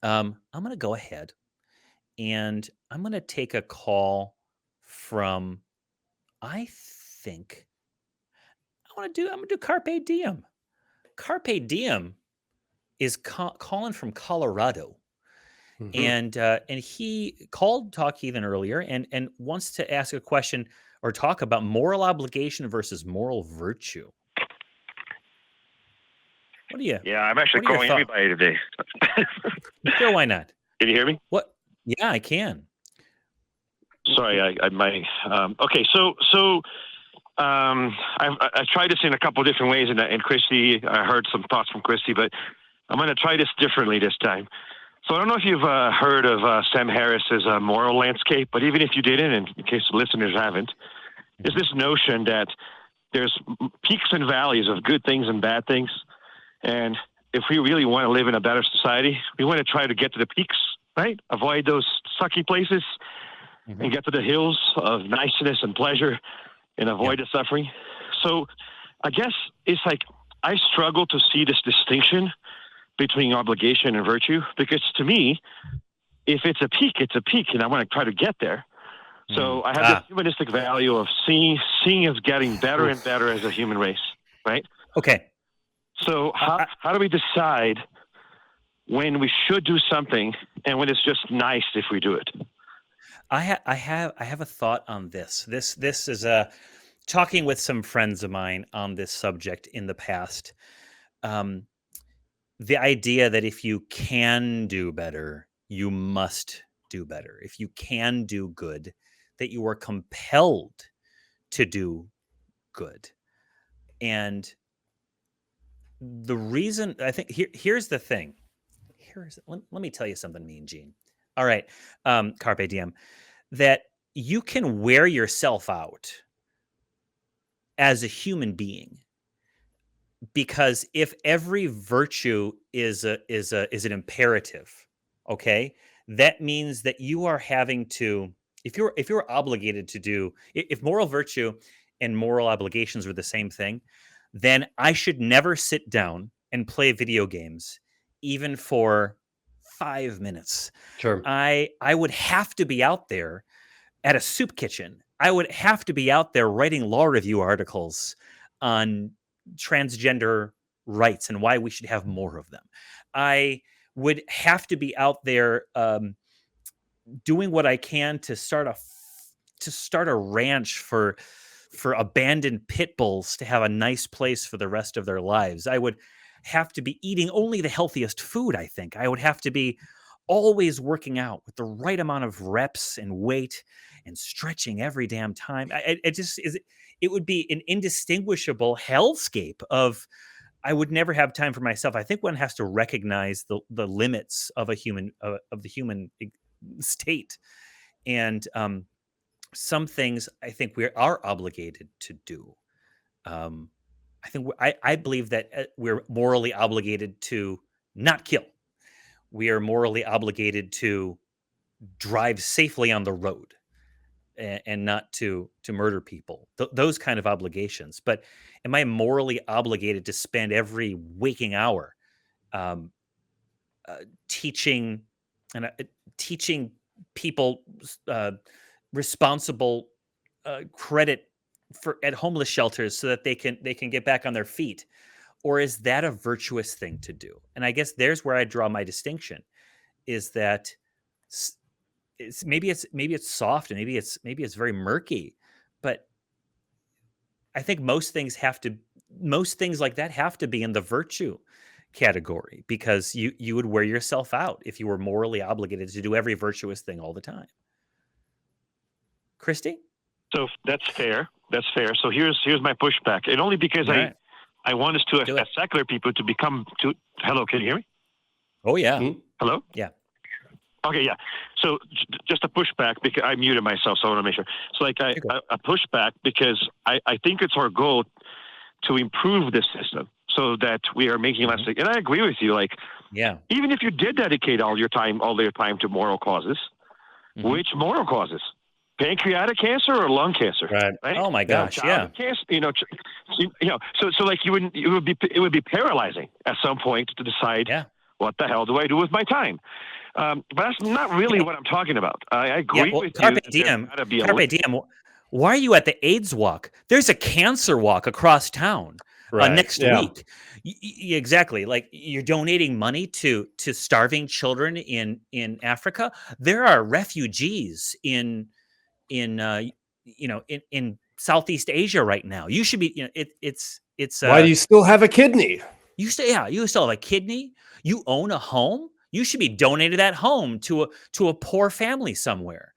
I'm going to go ahead and I'm going to take a call from, I think I'm going to do Carpe Diem. Carpe Diem is calling from Colorado. Hmm. And he called Talk Heathen earlier and wants to ask a question or talk about moral obligation versus moral virtue. What do you Yeah, I'm actually what are your calling thoughts? everybody today. Sure, why not? Can you hear me? What? Yeah, I can. Sorry, okay. I tried this in a couple of different ways, and Christy, I heard some thoughts from Christy, but I'm going to try this differently this time. So I don't know if you've heard of Sam Harris's moral landscape, but even if you didn't, and in case the listeners haven't, is this notion that there's peaks and valleys of good things and bad things, and if we really want to live in a better society, we want to try to get to the peaks, right? Avoid those sucky places Mhm. and get to the hills of niceness and pleasure and Yeah. avoid the suffering. So I guess it's like I struggle to see this distinction between obligation and virtue, because to me, if it's a peak, it's a peak, and I want to try to get there. So I have this humanistic value of seeing us getting better and Oof. better as a human race, right? Okay. So how do we decide when we should do something and when it's just nice if we do it? I have a thought on this. This is talking with some friends of mine on this subject in the past. Um, the idea that if you can do better, you must do better. If you can do good, that you are compelled to do good. And the reason I think here's the thing. Let me tell you something, Mean Gene. All right, Carpe Diem. That you can wear yourself out as a human being, because if every virtue is an imperative, okay, that means that you are having to, if you're obligated to do, if moral virtue and moral obligations were the same thing, then I should never sit down and play video games even for 5 minutes. Sure. I would have to be out there at a soup kitchen. I would have to be out there writing law review articles on transgender rights and why we should have more of them. I would have to be out there doing what I can to start a ranch for abandoned pit bulls to have a nice place for the rest of their lives. I would have to be eating only the healthiest food, I think. I would have to be always working out with the right amount of reps and weight and stretching every damn time. It would be an indistinguishable hellscape of, I would never have time for myself. I think one has to recognize the limits of the human state, and some things I think we are obligated to do. Um, I believe that we're morally obligated to not kill. We are morally obligated to drive safely on the road, and not to murder people. Those kind of obligations. But am I morally obligated to spend every waking hour um, teaching and teaching people uh, responsible credit for at homeless shelters so that they can get back on their feet? Or is that a virtuous thing to do? And I guess there's where I draw my distinction, is that maybe it's soft, and maybe it's very murky, but I think most things like that have to be in the virtue category, because you would wear yourself out if you were morally obligated to do every virtuous thing all the time. Christy? So that's fair. That's fair. So here's my pushback, and only because All right. I want us to, Do as it. secular people, to become to. Hello, can you hear me? Oh yeah. Hmm? Hello. Yeah. Okay, yeah. So just a pushback, because I muted myself, so I want to make sure. So like You're good. a pushback, because I think it's our goal to improve this system so that we are making less. And I agree with you. Like, Yeah. even if you did dedicate all your time to moral causes, Mhm. which moral causes? Pancreatic cancer or lung cancer? Right. Right? Oh my gosh. Yeah. Childhood cancer. So like it would be paralyzing at some point to decide, Yeah. what the hell do I do with my time? But that's not really what I'm talking about. I agree well, with carpe you. There's diem, gotta be a carpe diem. Why are you at the AIDS walk? There's a cancer walk across town next week. Exactly. Like, you're donating money to starving children in Africa. There are refugees in Southeast Asia right now. You should be. It's Why do you still have a kidney? you still have a kidney. You own a home. You should be donating that home to a poor family somewhere.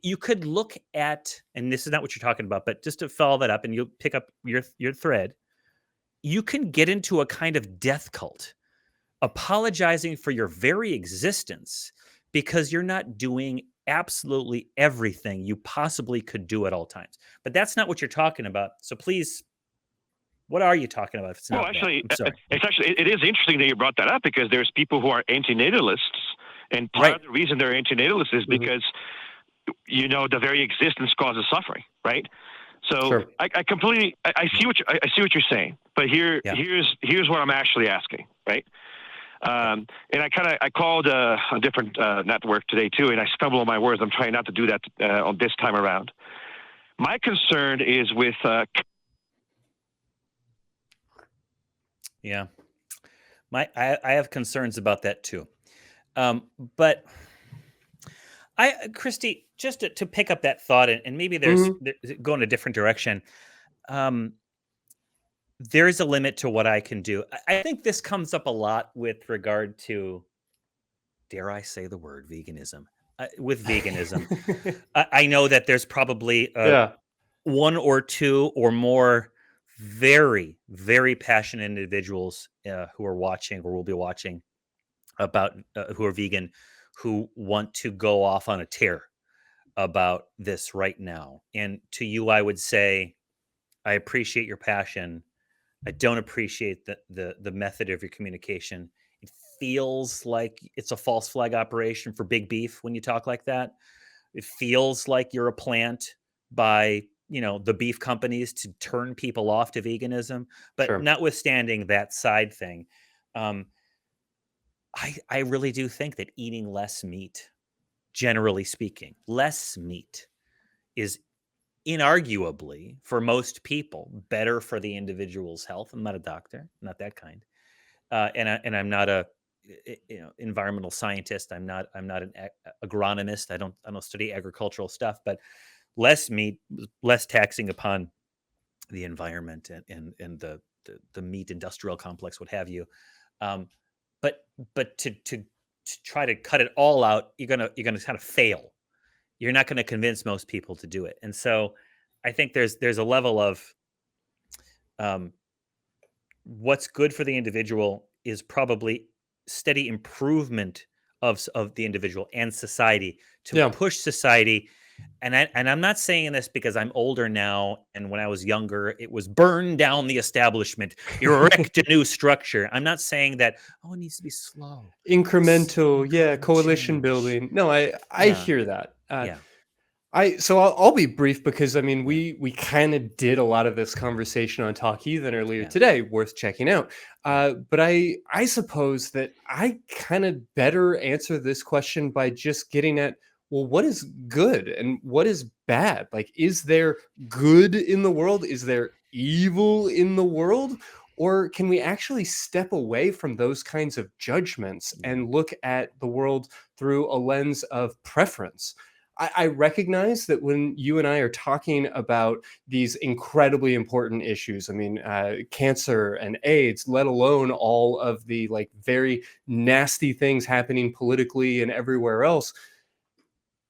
You could look at, and this is not what you're talking about, but just to follow that up, and you'll pick up your thread. You can get into a kind of death cult, apologizing for your very existence because you're not doing absolutely everything you possibly could do at all times. But that's not what you're talking about. So please, what are you talking about? If it's not actually, I'm sorry. it is interesting that you brought that up, because there's people who are antinatalists, and part of the reason they're antinatalists is because the very existence causes suffering, right? So I completely see what you're saying, but here's what I'm actually asking, right? And I called a different network today too, and I stumble on my words. I'm trying not to do that on this time around. My concern is with I have concerns about that too. But Christy, just to pick up that thought, and maybe there's go in a different direction. There is a limit to what I can do. I think this comes up a lot with regard to, dare I say the word, veganism. With veganism, I know that there's probably one or two or more very, very passionate individuals who are watching or will be watching about who are vegan, who want to go off on a tear about this right now. And to you, I would say, I appreciate your passion. I don't appreciate the method of your communication. It feels like it's a false flag operation for big beef when you talk like that. It feels like you're a plant by the beef companies to turn people off to veganism. But notwithstanding that side thing, I really do think that eating less meat, generally speaking, less meat is inarguably, for most people, better for the individual's health. I'm not a doctor, not that kind, and I'm not a environmental scientist. I'm not an agronomist. I don't study agricultural stuff. But less meat, less taxing upon the environment and the meat industrial complex, what have you. But to try to cut it all out, you're gonna kind of fail. You're not going to convince most people to do it. And so I think there's a level of what's good for the individual is probably steady improvement of the individual and society to push society. And I'm not saying this because I'm older now, and when I was younger, it was burn down the establishment, erect a new structure. I'm not saying that, it needs to be slow. Incremental, coalition change. building. No, I hear that. I'll be brief, because I mean we kind of did a lot of this conversation on Talk Heathen earlier today, worth checking out. But I suppose that I kind of better answer this question by just getting at, well, what is good and what is bad? Like, is there good in the world? Is there evil in the world? Or can we actually step away from those kinds of judgments and look at the world through a lens of preference? I recognize that when you and I are talking about these incredibly important issues, I mean, cancer and AIDS, let alone all of the very nasty things happening politically and everywhere else,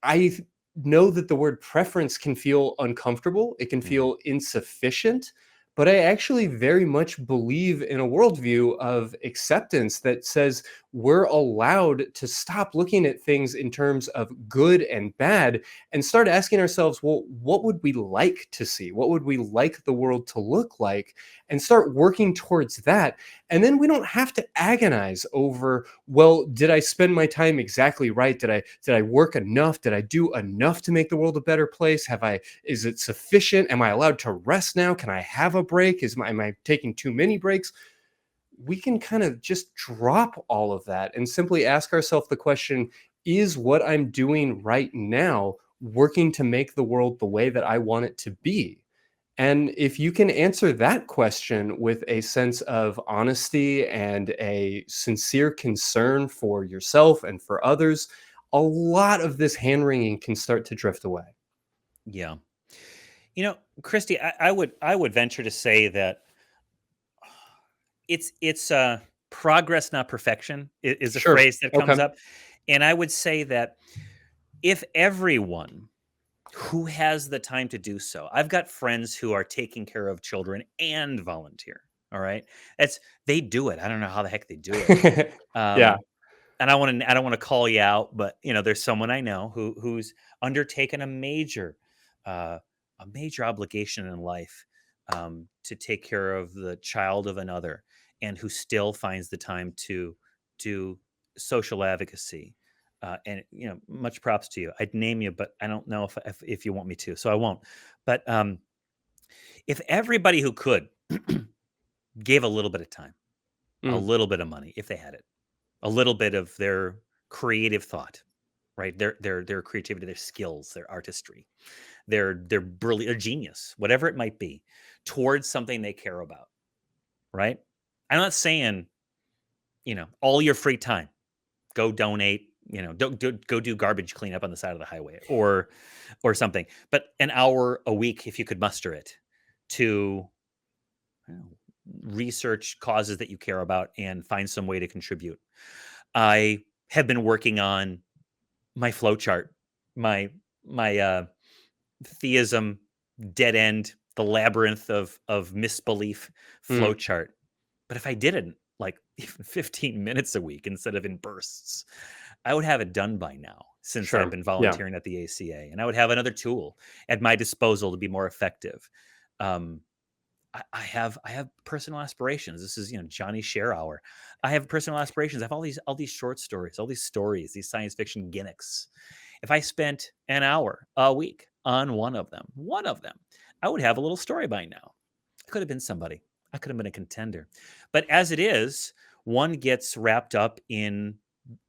I know that the word preference can feel uncomfortable. It can feel insufficient. But I actually very much believe in a worldview of acceptance that says we're allowed to stop looking at things in terms of good and bad and start asking ourselves, well, what would we like to see? What would we like the world to look like? And start working towards that. And then we don't have to agonize over, well, did I spend my time exactly right? Did I work enough? Did I do enough to make the world a better place? Is it sufficient? Am I allowed to rest now? Can I have a break? Am I taking too many breaks? we can kind of just drop all of that and simply ask ourselves the question, is what I'm doing right now working to make the world the way that I want it to be? And if you can answer that question with a sense of honesty and a sincere concern for yourself and for others, a lot of this hand wringing can start to drift away. Yeah. Christy, I would venture to say that it's progress, not perfection, is a Sure. phrase that comes Okay. up. And I would say that if everyone who has the time to do so, I've got friends who are taking care of children and volunteer. All right. They do it. I don't know how the heck they do it. Yeah. And I don't want to call you out, but there's someone I know who's undertaken uh, a major obligation in life, to take care of the child of another, and who still finds the time to do social advocacy. And much props to you. I'd name you, but I don't know if you want me to, so I won't. But if everybody who could gave a little bit of time, a Mm, little bit of money, if they had it, a little bit of their creative thought, right? Their creativity, their skills, their artistry, their brilliant, their genius, whatever it might be, towards something they care about, right? I'm not saying, all your free time, go donate, don't go do garbage cleanup on the side of the highway or something, but an hour a week, if you could muster it, to I don't know, research causes that you care about and find some way to contribute. I have been working on my flow chart, my theism dead end, the labyrinth of misbelief flow mm, chart. But if I did it like even 15 minutes a week instead of in bursts, I would have it done by now, since I've sure. been Yeah. volunteering at the ACA, and I would have another tool at my disposal to be more effective. Um, I have personal aspirations. This is Johnny Share hour. I have personal aspirations. I have all these short stories, all these stories, these science fiction gimmicks. If I spent an hour a week on one of them, I would have a little story by now. I could have been somebody. I could have been a contender. But as it is, one gets wrapped up in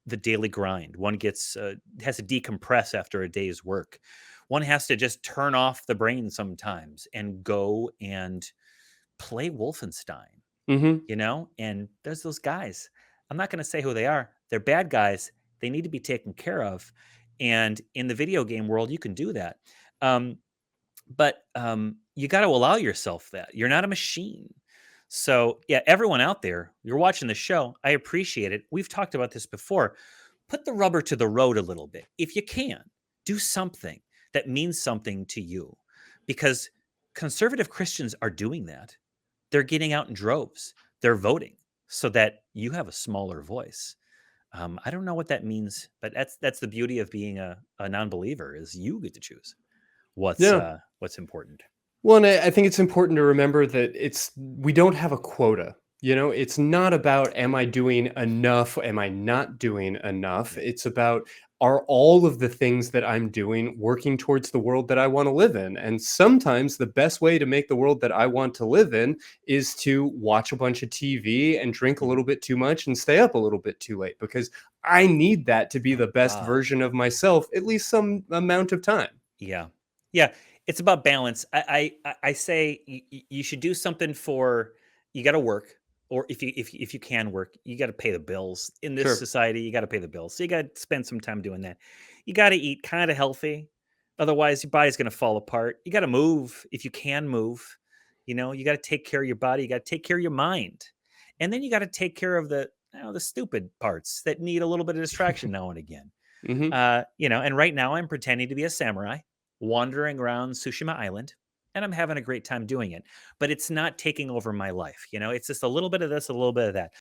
the daily grind. One has to decompress after a day's work. One has to just turn off the brain sometimes and go and play Wolfenstein, Hmm. and there's those guys. I'm not going to say who they are. They're bad guys. They need to be taken care of. And in the video game world, you can do that. But you got to allow yourself that. You're not a machine. So, yeah, everyone out there, you're watching the show. I appreciate it. We've talked about this before. Put the rubber to the road a little bit. If you can, do something that means something to you, because conservative Christians are doing that. They're getting out in droves. They're voting so that you have a smaller voice. I don't know what that means, but that's the beauty of being a non-believer, is you get to choose Yeah. what's important. Well, and I think it's important to remember that we don't have a quota. It's not about, am I doing enough? Am I not doing enough? It's about, are all of the things that I'm doing working towards the world that I want to live in? And sometimes the best way to make the world that I want to live in is to watch a bunch of TV and drink a Mhm. little bit too much and stay up a little bit too late, because I need that to be the best Ah, version of myself, at least some amount of time. yeah, yeah. It's about balance. I say you should do something for. You got to work, or if you can work, you got to pay the bills in this Sure. society. You got to pay the bills, so you got to spend some time doing that. You got to eat kind of healthy, otherwise your body's going to fall apart. You got to move if you can move. You got to take care of your body. You got to take care of your mind, and then you got to take care of the stupid parts that need a little bit of distraction now and again. Hmm. And right now I'm pretending to be a samurai wandering around Tsushima Island, and I'm having a great time doing it. But it's not taking over my life. It's just a little bit of this, a little bit of that.